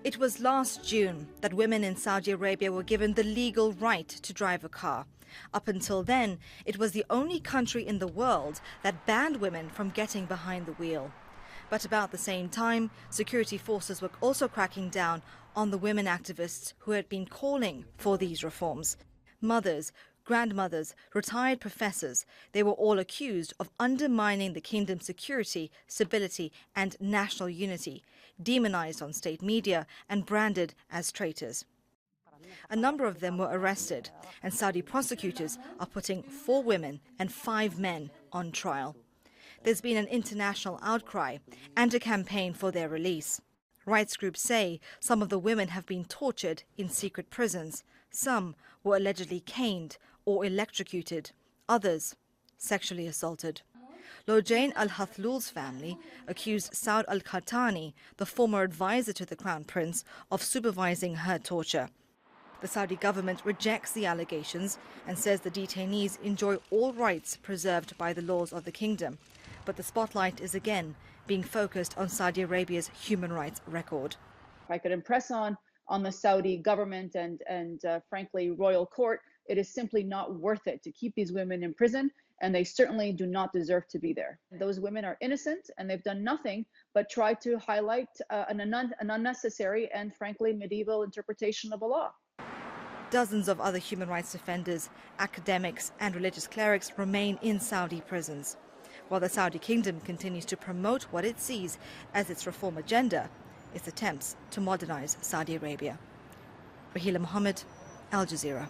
It was last June that women in Saudi Arabia were given the legal right to drive a car. Up until then, it was the only country in the world that banned women from getting behind the wheel. But about the same time, security forces were also cracking down on the women activists who had been calling for these reforms. Mothers, grandmothers, retired professors, they were all accused of undermining the kingdom's security, stability and national unity, demonized on state media and branded as traitors. A number of them were arrested, and Saudi prosecutors are putting 4 women and 5 men on trial. There's been an international outcry and a campaign for their release. Rights groups say some of the women have been tortured in secret prisons. Some were allegedly caned or electrocuted. Others sexually assaulted. Loujain al-Hathloul's family accused Saud al-Qahtani, the former advisor to the Crown Prince, of supervising her torture. The Saudi government rejects the allegations and says the detainees enjoy all rights preserved by the laws of the kingdom. But the spotlight is again being focused on Saudi Arabia's human rights record. If I could impress on the Saudi government and frankly, royal court, it is simply not worth it to keep these women in prison, and they certainly do not deserve to be there. Those women are innocent, and they've done nothing but try to highlight an unnecessary and frankly medieval interpretation of the law. Dozens of other human rights defenders, academics and religious clerics remain in Saudi prisons, while the Saudi kingdom continues to promote what it sees as its reform agenda, its attempts to modernize Saudi Arabia. Raheela, Mohammed, Al Jazeera.